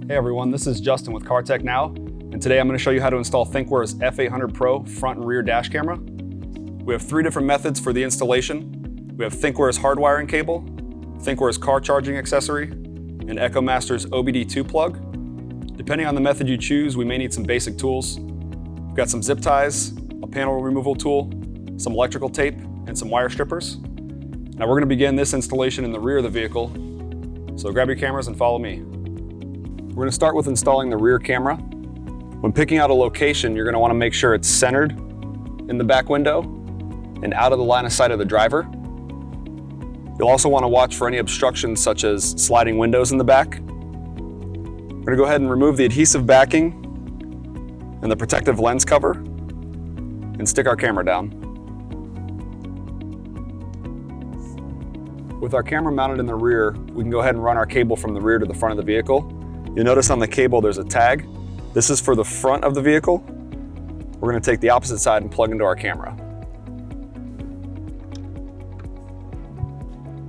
Hey everyone, this is Justin with CarTech Now, and today I'm going to show you how to install Thinkware's F800PRO front and rear dash camera. We have 3 different methods for the installation. We have Thinkware's hardwiring cable, Thinkware's car charging accessory, and EchoMaster's OBD-II plug. Depending on the method you choose, we may need some basic tools. We've got some zip ties, a panel removal tool, some electrical tape, and some wire strippers. Now we're going to begin this installation in the rear of the vehicle, so grab your cameras and follow me. We're going to start with installing the rear camera. When picking out a location, you're going to want to make sure it's centered in the back window and out of the line of sight of the driver. You'll also want to watch for any obstructions such as sliding windows in the back. We're going to go ahead and remove the adhesive backing and the protective lens cover and stick our camera down. With our camera mounted in the rear, we can go ahead and run our cable from the rear to the front of the vehicle. You'll notice on the cable there's a tag. This is for the front of the vehicle. We're going to take the opposite side and plug into our camera.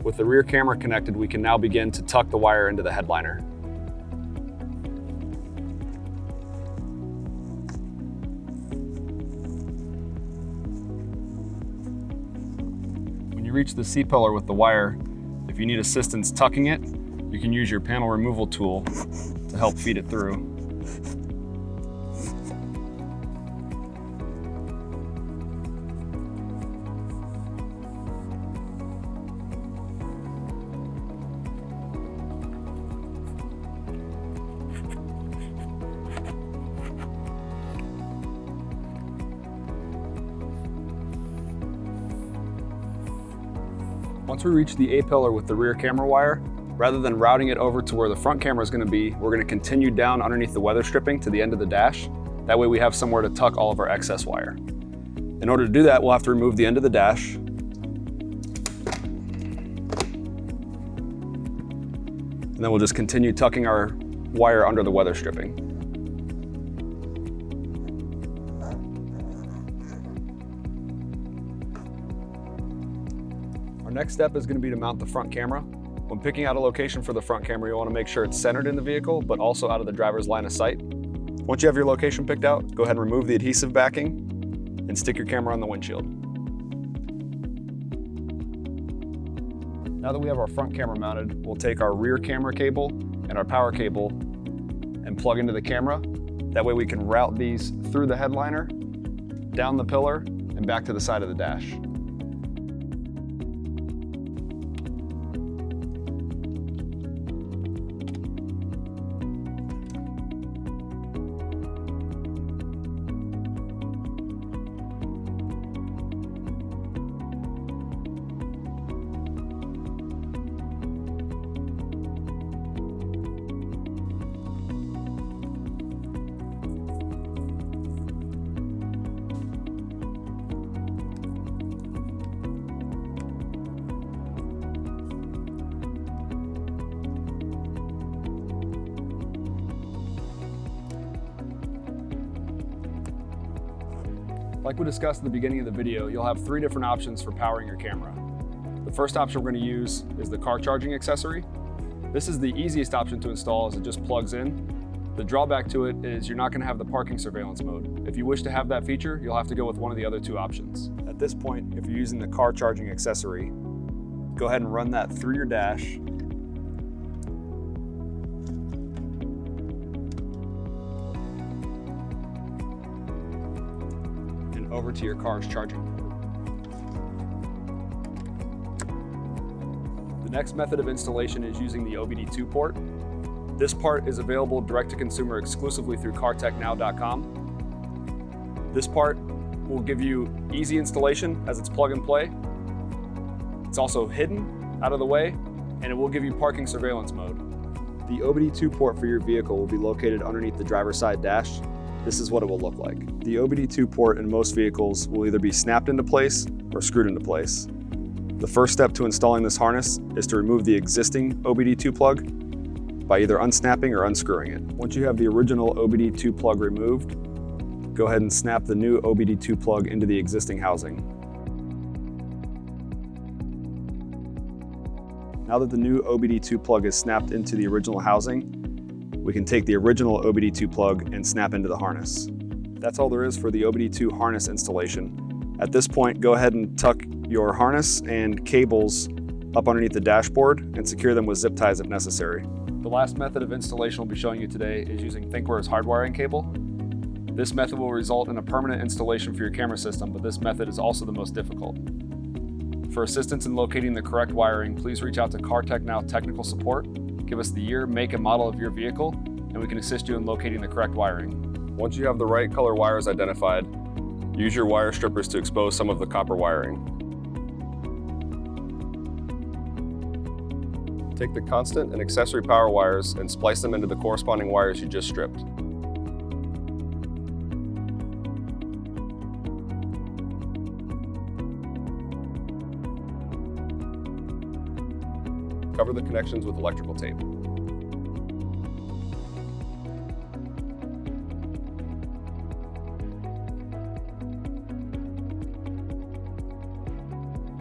With the rear camera connected, we can now begin to tuck the wire into the headliner. When you reach the C-pillar with the wire, if you need assistance tucking it, you can use your panel removal tool to help feed it through. Once we reach the A-pillar with the rear camera wire, rather than routing it over to where the front camera is going to be, we're going to continue down underneath the weather stripping to the end of the dash. That way we have somewhere to tuck all of our excess wire. In order to do that, we'll have to remove the end of the dash. And then we'll just continue tucking our wire under the weather stripping. Our next step is going to be to mount the front camera. When picking out a location for the front camera, you want to make sure it's centered in the vehicle, but also out of the driver's line of sight. Once you have your location picked out, go ahead and remove the adhesive backing and stick your camera on the windshield. Now that we have our front camera mounted, we'll take our rear camera cable and our power cable and plug into the camera. That way we can route these through the headliner, down the pillar, and back to the side of the dash. Like we discussed at the beginning of the video, you'll have 3 different options for powering your camera. The first option we're going to use is the car charging accessory. This is the easiest option to install as it just plugs in. The drawback to it is you're not going to have the parking surveillance mode. If you wish to have that feature, you'll have to go with one of the other 2 options. At this point, if you're using the car charging accessory, go ahead and run that through your dash. Over to your car's charging port. The next method of installation is using the OBD-II port. This part is available direct to consumer exclusively through cartechnow.com. This part will give you easy installation as it's plug and play. It's also hidden out of the way, and it will give you parking surveillance mode. The OBD-II port for your vehicle will be located underneath the driver's side dash. This is what it will look like. The OBD-II port in most vehicles will either be snapped into place or screwed into place. The first step to installing this harness is to remove the existing OBD-II plug by either unsnapping or unscrewing it. Once you have the original OBD-II plug removed, go ahead and snap the new OBD-II plug into the existing housing. Now that the new OBD-II plug is snapped into the original housing, we can take the original OBD-II plug and snap into the harness. That's all there is for the OBD-II harness installation. At this point, go ahead and tuck your harness and cables up underneath the dashboard and secure them with zip ties if necessary. The last method of installation we'll be showing you today is using Thinkware's hardwiring cable. This method will result in a permanent installation for your camera system, but this method is also the most difficult. For assistance in locating the correct wiring, please reach out to CarTech Technical Support. Give us the year, make, and model of your vehicle, and we can assist you in locating the correct wiring. Once you have the right color wires identified, use your wire strippers to expose some of the copper wiring. Take the constant and accessory power wires and splice them into the corresponding wires you just stripped. Cover the connections with electrical tape.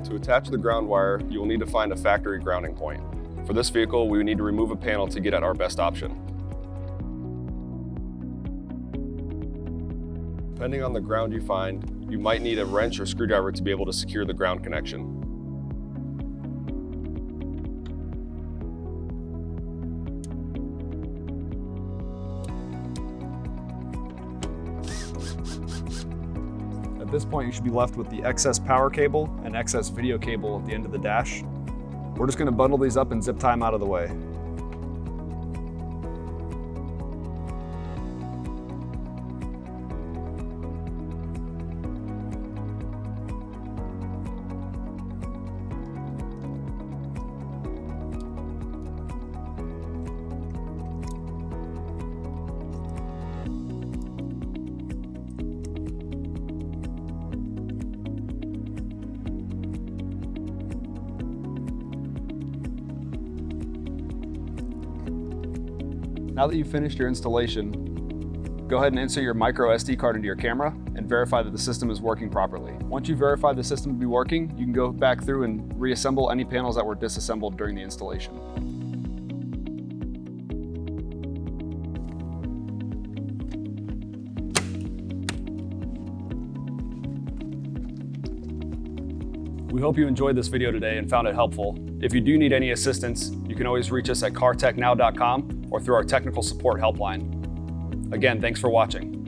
To attach the ground wire, you will need to find a factory grounding point. For this vehicle, we would need to remove a panel to get at our best option. Depending on the ground you find, you might need a wrench or screwdriver to be able to secure the ground connection. At this point, you should be left with the excess power cable and excess video cable at the end of the dash. We're just going to bundle these up and zip tie them out of the way. Now that you've finished your installation, go ahead and insert your micro SD card into your camera and verify that the system is working properly. Once you verify the system to be working, you can go back through and reassemble any panels that were disassembled during the installation. We hope you enjoyed this video today and found it helpful. If you do need any assistance, you can always reach us at cartechnow.com or through our technical support helpline. Again, thanks for watching.